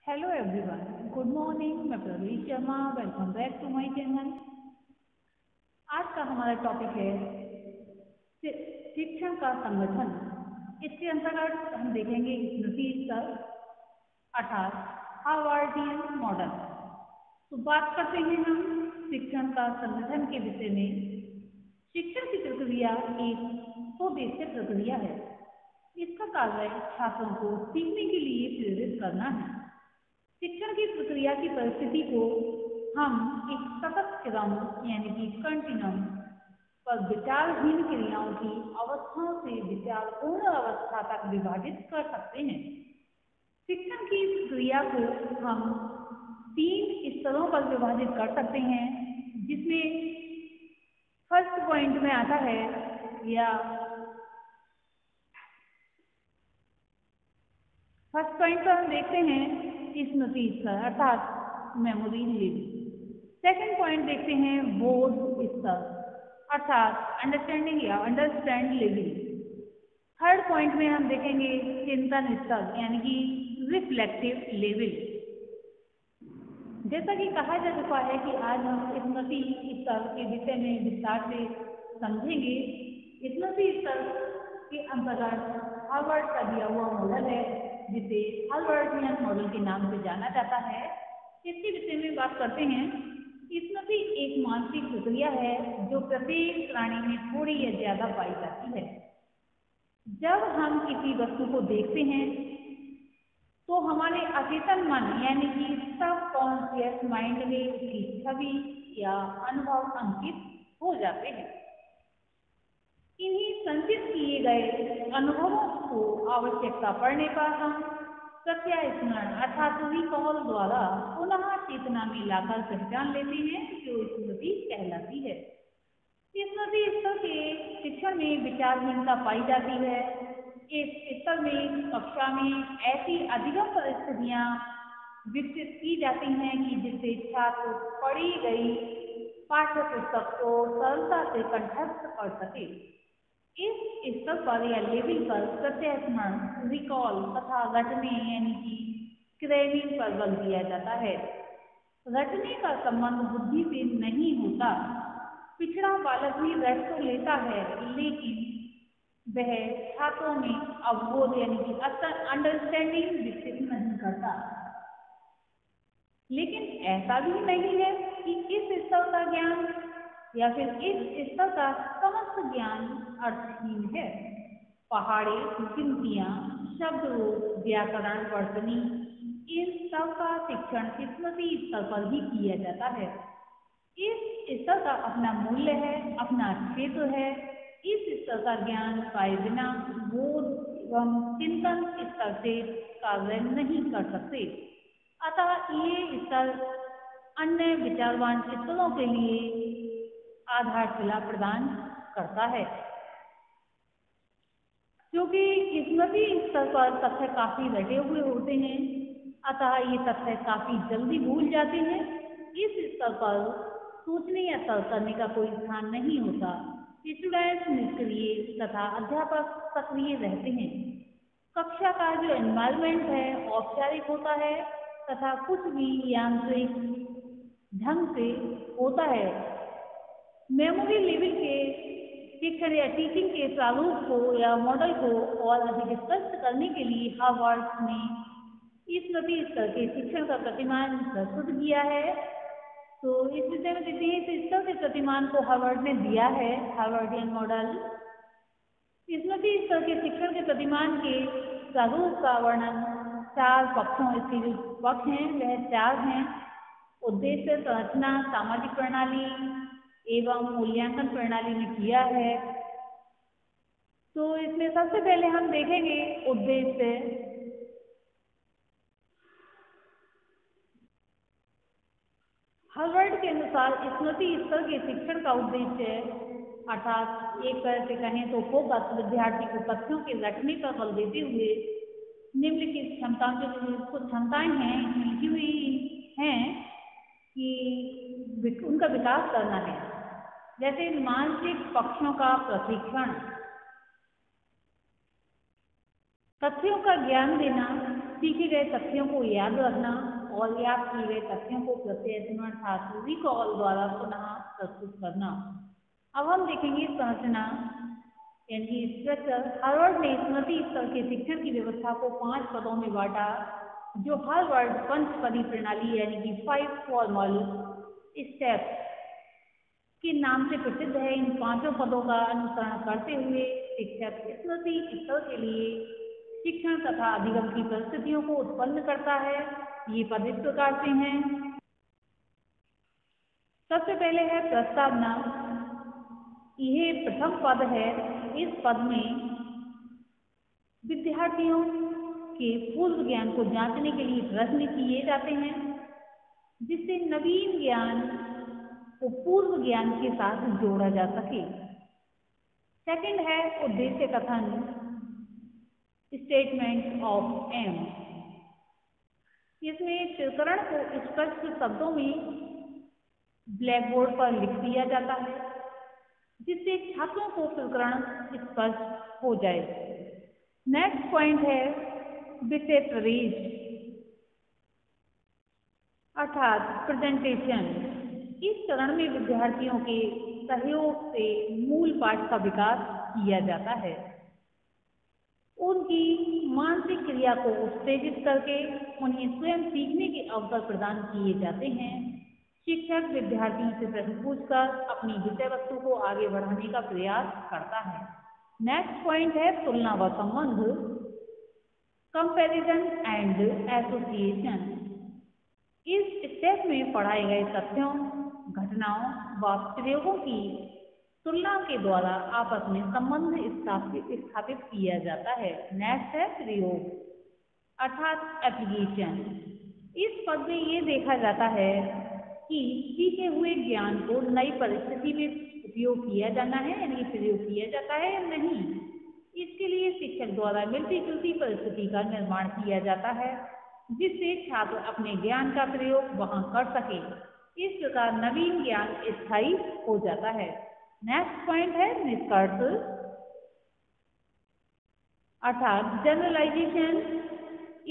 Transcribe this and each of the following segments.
Hello everyone, good morning. मैं Praveen Sharma, welcome back to my channel. आज का हमारा टॉपिक है शिक्षण का संगठन। इसके अंतर्गत हम देखेंगे स्मृति स्तर अर्थात हार्वर्डियन मॉडल। तो बात करते हैं हम शिक्षण का संगठन के विषय में। शिक्षण की प्रक्रिया एक स्वदेशीय प्रक्रिया है। इसका कार्य छात्रों को सीखने के लिए प्रेरित करना है। शिक्षण की प्रक्रिया की परिस्थिति को हम एक सतत क्रम यानी कि कंटिन्यूम पर विचारहीन क्रियाओं की अवस्थाओं से विचारपूर्ण अवस्था तक विभाजित कर सकते हैं। शिक्षण की प्रक्रिया को हम 3 स्तरों पर विभाजित कर सकते हैं, जिसमें फर्स्ट पॉइंट में आता है या फर्स्ट पॉइंट पर हम देखते हैं स्मृति स्तर अर्थात मेमोरी लेवल। सेकंड पॉइंट देखते हैं बोध स्तर अर्थात अंडरस्टैंडिंग या अंडरस्टैंड लेवल। थर्ड पॉइंट में हम देखेंगे चिंतन स्तर यानी कि रिफ्लेक्टिव लेवल। जैसा कि कहा जा चुका है कि आज हम स्मृति स्तर के विषय में विस्तार से समझेंगे। स्मृति स्तर के अंतर्गत हार्वर्ड का दिया हुआ मॉडल है, जिसे हार्वर्डियन मॉडल के नाम से जाना जाता है। इसके विषय में बात करते हैं। स्मृति एक मानसिक प्रक्रिया है जो प्रत्येक प्राणी में थोड़ी या ज्यादा पाई जाती है। जब हम किसी वस्तु को देखते हैं तो हमारे अचेतन मन यानी कि सबकॉन्शियस माइंड में उसकी छवि या अनुभव अंकित हो जाते हैं। इन्हीं संचित किए गए अनुभवों को आवश्यकता पड़ने पर हम प्रत्यास्मरण अर्थात रिकॉल द्वारा पुनः चेतना में लाकर पहचान लेते हैं, जो स्मृति कहलाती है। स्मृति स्तर के शिक्षण में विचारहीनता पाई जाती है। इस स्तर में कक्षा में ऐसी अधिगम परिस्थितियां विकसित की जाती हैं कि जिससे छात्र पढ़ी गई पाठ्य पुस्तक को सरलता से कंठस्थ कर सके। इस स्तर पर या लेवल पर प्रत्यास्मरण रिकॉल तथा रटने यानी कि क्रेविंग पर बल दिया जाता है। रटने का संबंध बुद्धि से नहीं होता। पिछड़ा बालक भी रट तो लेता है, लेकिन वह छात्रों में अवबोध यानी कि अंडरस्टैंडिंग विकसित नहीं करता। लेकिन ऐसा भी नहीं है कि इस स्तर का ज्ञान या फिर इस स्तर का समस्त ज्ञान अर्थहीन है। पहाड़े, गिनतियां, शब्द, व्याकरण, वर्तनी, इन सब का शिक्षण स्मृति स्तर पर ही किया जाता है। इस स्तर का अपना मूल्य है, अपना क्षेत्र है। इस स्तर का ज्ञान पाए बिना बोध एवं चिंतन स्तर से कार्य नहीं कर सकते। अतः ये स्तर अन्य विचारवान स्तरों के लिए आधारशिला प्रदान करता है। क्योंकि स्मृति स्तर पर तथ्य काफी रटे हुए होते हैं, अतः ये तथ्य काफी जल्दी भूल जाते हैं। इस स्तर पर सोचने या तर्क करने का कोई स्थान नहीं होता। स्टूडेंट्स निष्क्रिय तथा अध्यापक सक्रिय रहते हैं। कक्षा का जो एनवायरनमेंट है औपचारिक होता है तथा कुछ भी यांत्रिक ढंग से होता है। मेमोरी लेवल के शिक्षण या टीचिंग के प्रारूप को या मॉडल को और अधिक स्पष्ट करने के लिए हार्वर्ड ने स्मृति स्तर के शिक्षण का प्रतिमान प्रस्तुत किया है। तो इस विषय में देखते हैं इस स्तर के प्रतिमान को हार्वर्ड ने दिया है, हार्वर्डियन मॉडल। स्मृति स्तर के शिक्षण के प्रतिमान के प्रारूप का वर्णन 4 पक्षों, इसके जो पक्ष हैं वह 4 हैं। उद्देश्य, संरचना, सामाजिक प्रणाली एवं मूल्यांकन प्रणाली में किया है। तो इसमें सबसे पहले हम देखेंगे उद्देश्य। हार्वर्ड के अनुसार स्मृति स्तर के शिक्षण का उद्देश्य अर्थात एक तरह से कहें तो फोकस विद्यार्थी को तथ्यों के रटने पर बल देते हुए निम्नलिखित क्षमताओं जो कुछ क्षमताएं हैं लिखी हुई हैं कि उनका विकास करना है। जैसे मानसिक पक्षों का प्रशिक्षण, तथ्यों का ज्ञान देना, सीखे गए तथ्यों को याद रखना और याद किए गए तथ्यों को प्रत्ययन अर्थात रिकॉल द्वारा पुनः प्रस्तुत करना। अब हम देखेंगे संरचना यानी स्ट्रक्चर। हार्वर्ड ने स्मृति स्तर के शिक्षण की व्यवस्था को 5 पदों में बांटा, जो हार्वर्ड पंचपदी प्रणाली यानी कि 5 फॉर्मल स्टेप्स के नाम से प्रसिद्ध है। इन 5 पदों का अनुसरण करते हुए शिक्षक स्मृति स्तर के लिए शिक्षण तथा अधिगम की परिस्थितियों को उत्पन्न करता है। ये पद इस प्रकार से हैं। सबसे पहले है प्रस्तावना। यह प्रथम पद है। इस पद में विद्यार्थियों के पूर्व ज्ञान को जांचने के लिए प्रश्न किए जाते हैं, जिससे नवीन ज्ञान को पूर्व ज्ञान के साथ जोड़ा जा सके। सेकंड है उद्देश्य कथन, स्टेटमेंट ऑफ एम। इसमें प्रकरण को स्पष्ट शब्दों में ब्लैक बोर्ड पर लिख दिया जाता है, जिससे छात्रों को प्रकरण स्पष्ट हो जाए। नेक्स्ट पॉइंट है विषय प्रवेश अर्थात प्रेजेंटेशन। इस चरण में विद्यार्थियों के सहयोग से मूल पाठ का विकास किया जाता है। उनकी मानसिक क्रिया को उत्तेजित करके उन्हें स्वयं सीखने के अवसर प्रदान किए जाते हैं। शिक्षक विद्यार्थियों से प्रश्न पूछकर अपनी विषय वस्तु को आगे बढ़ाने का प्रयास करता है। नेक्स्ट पॉइंट है तुलना व संबंध, कंपैरिजन एंड एसोसिएशन। इस स्टेप में पढ़ाए गए तथ्यों, घटनाओं व प्रयोगों की तुलना के द्वारा आपस में संबंध स्थापित किया जाता है। नेक्स्ट है प्रयोग अर्थात एप्लीकेशन। इस पद में ये देखा जाता है कि सीखे हुए ज्ञान को नई परिस्थिति में उपयोग किया जाना है यानी प्रयोग किया जाता है या नहीं। इसके लिए शिक्षक द्वारा मिलती जुलती परिस्थिति का निर्माण किया जाता है, जिससे छात्र अपने ज्ञान का प्रयोग वहां कर सके। इस प्रकार नवीन ज्ञान स्थायी हो जाता है। नेक्स्ट पॉइंट है निष्कर्ष अर्थात जनरलाइजेशन।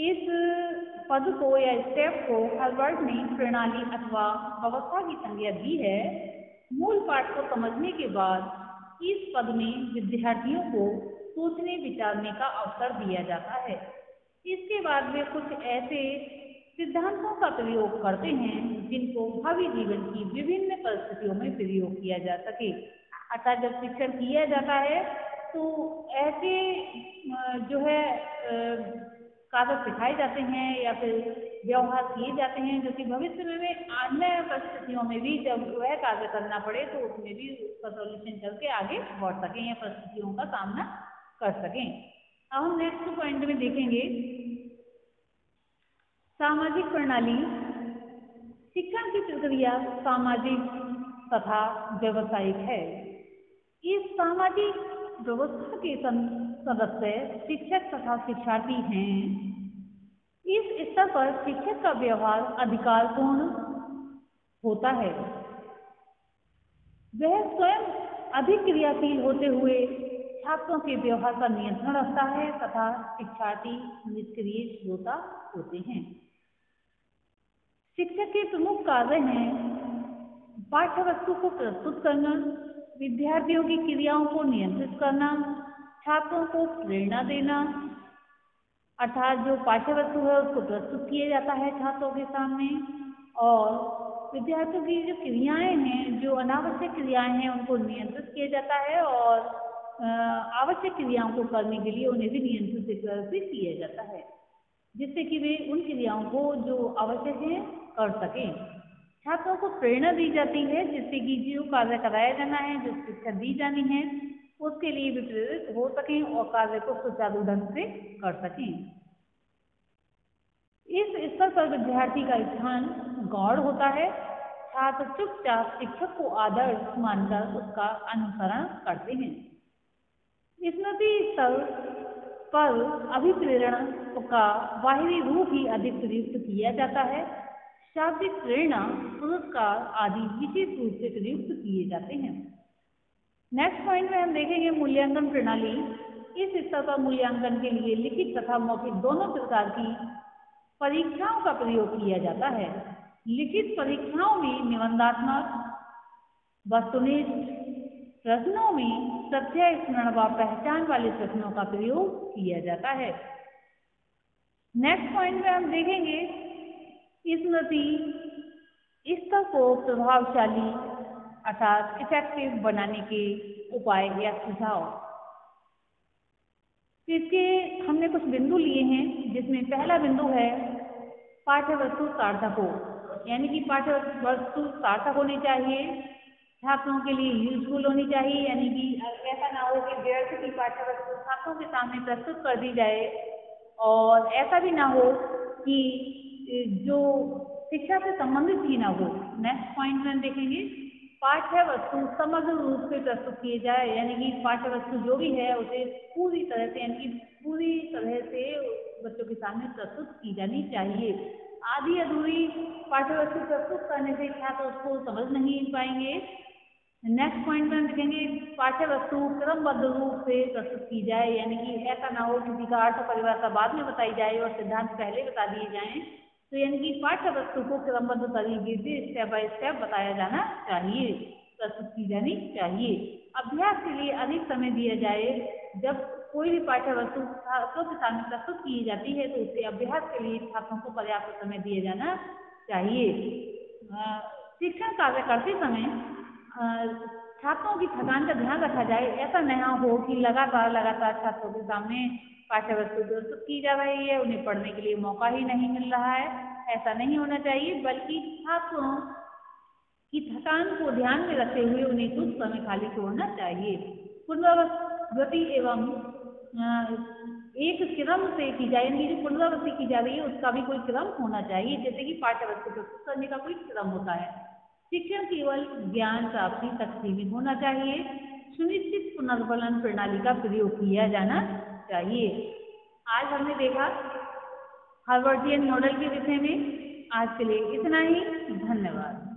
इस पद को या स्टेप को हार्वर्ड ने प्रणाली अथवा व्यवस्था की संज्ञा दी है। मूल पाठ को समझने के बाद इस पद में विद्यार्थियों को सोचने विचारने का अवसर दिया जाता है। इसके बाद वे कुछ ऐसे सिद्धांतों का प्रयोग करते हैं जिनको भावी जीवन की विभिन्न परिस्थितियों में प्रयोग किया जा सके। अर्थात जब शिक्षण किया जाता है तो ऐसे जो है कागज सिखाए जाते हैं या फिर व्यवहार किए जाते हैं जो कि भविष्य में अन्य परिस्थितियों में भी जब वह कार्य करना पड़े तो उसमें भी उसका सॉल्यूशन करके आगे बढ़ सकें या परिस्थितियों का सामना कर सकें। अब हम नेक्स्ट पॉइंट में देखेंगे सामाजिक प्रणाली। शिक्षण की प्रक्रिया सामाजिक तथा व्यावसायिक है। इस सामाजिक व्यवस्था के सदस्य शिक्षक तथा शिक्षार्थी हैं। इस स्तर पर शिक्षक का व्यवहार अधिकारपूर्ण होता है। वह स्वयं अधिक क्रियाशील होते हुए छात्रों के व्यवहार का नियंत्रण रखता है तथा शिक्षार्थी निष्क्रिय श्रोता होते हैं। शिक्षक के प्रमुख कार्य हैं पाठ्य वस्तु को प्रस्तुत करना, विद्यार्थियों की क्रियाओं को नियंत्रित करना, छात्रों को प्रेरणा देना अर्थात जो पाठ्य वस्तु है उसको प्रस्तुत किया जाता है छात्रों के सामने, और विद्यार्थियों की जो क्रियाएं हैं, जो अनावश्यक क्रियाएं हैं उनको नियंत्रित किया जाता है और आवश्यक क्रियाओं को करने के लिए उन्हें भी नियंत्रित से किया जाता है, जिससे कि वे उन क्रियाओं को जो आवश्यक है कर सकें। छात्रों को प्रेरणा दी जाती है जिससे कि जो कार्य कराया जाना है, जो शिक्षा दी जानी है उसके लिए भी प्रेरित हो सकें और कार्य को सुचारू ढंग से कर सकें। इस स्तर पर विद्यार्थी का स्थान गौण होता है। छात्र चुपचाप शिक्षक को आदर्श मानकर उसका अनुसरण करते हैं। स्मृति स्तर पर अभिप्रेरण का बाहरी रूप ही अधिक प्रयुक्त किया जाता है। शाब्दिक प्रेरणा, पुरस्कार आदि विशेष रूप से प्रयुक्त किए जाते हैं। नेक्स्ट पॉइंट में हम देखेंगे मूल्यांकन प्रणाली। इस स्तर पर मूल्यांकन के लिए लिखित तथा मौखिक दोनों प्रकार की परीक्षाओं का प्रयोग किया जाता है। लिखित परीक्षाओं में निबंधात्मक, वस्तुनिष्ठ प्रश्नों में तथ्य स्मरण व पहचान वाले प्रश्नों का प्रयोग किया जाता है। नेक्स्ट पॉइंट में हम देखेंगे स्मृति स्तर को प्रभावशाली अर्थात इफेक्टिव बनाने के उपाय या सुझाव। इसके हमने कुछ बिंदु लिए हैं, जिसमें पहला बिंदु है पाठ्य वस्तु सार्थक हो, यानी कि पाठ्य वस्तु सार्थक होनी चाहिए, छात्रों के लिए यूजफुल होनी चाहिए, यानी कि ऐसा ना हो कि व्यर्थ की पाठ्य वस्तु छात्रों के सामने प्रस्तुत कर दी जाए, और ऐसा भी ना हो कि जो शिक्षा से संबंधित ही ना हो। नेक्स्ट पॉइंट में देखेंगे पाठ्य वस्तु समग्र रूप से प्रस्तुत किए जाए, यानी कि पाठ्य वस्तु जो भी है उसे पूरी तरह से, यानी कि पूरी तरह से बच्चों के सामने प्रस्तुत की जानी चाहिए। आधी अधूरी पाठ्य वस्तु प्रस्तुत करने से छात्र उसको समझ नहीं पाएंगे। नेक्स्ट पॉइंट में हम देखेंगे पाठ्य वस्तु क्रमबद्ध रूप से प्रस्तुत की जाए, यानी कि ऐसा ना हो किसी का अर्थ परिभाषा बाद में बताई जाए और सिद्धांत पहले बता दिए जाएं। तो यानी कि पाठ्य वस्तु को क्रमबद्ध तरीके से स्टेप बाय स्टेप बताया जाना चाहिए, प्रस्तुत की जानी चाहिए। अभ्यास के लिए अधिक समय दिया जाए। जब कोई भी पाठ्य वस्तु छात्रों के सामने प्रस्तुत की जाती है तो उसके अभ्यास के लिए छात्रों को पर्याप्त समय दिया जाना चाहिए। शिक्षण कार्य करते समय छात्रों की थकान का ध्यान रखा जाए। ऐसा नहीं हो कि लगातार छात्रों के सामने पाठ्य वस्तु प्रस्तुत की जा रही है, उन्हें पढ़ने के लिए मौका ही नहीं मिल रहा है। ऐसा नहीं होना चाहिए, बल्कि छात्रों की थकान को ध्यान में रखते हुए उन्हें कुछ समय खाली छोड़ना चाहिए। पुनरावृत्ति एवं एक क्रम से की जाए, यानी जो पुनरावृत्ति की जा रही है उसका भी कोई क्रम होना चाहिए, जैसे कि पाठ्य वस्तु प्रस्तुत करने का कोई क्रम होता है। शिक्षण केवल ज्ञान प्राप्ति तक सीमित होना चाहिए। सुनिश्चित पुनर्फलन प्रणाली का प्रयोग किया जाना चाहिए। आज हमने देखा हार्वर्डियन मॉडल के विषय में। आज के लिए इतना ही। धन्यवाद।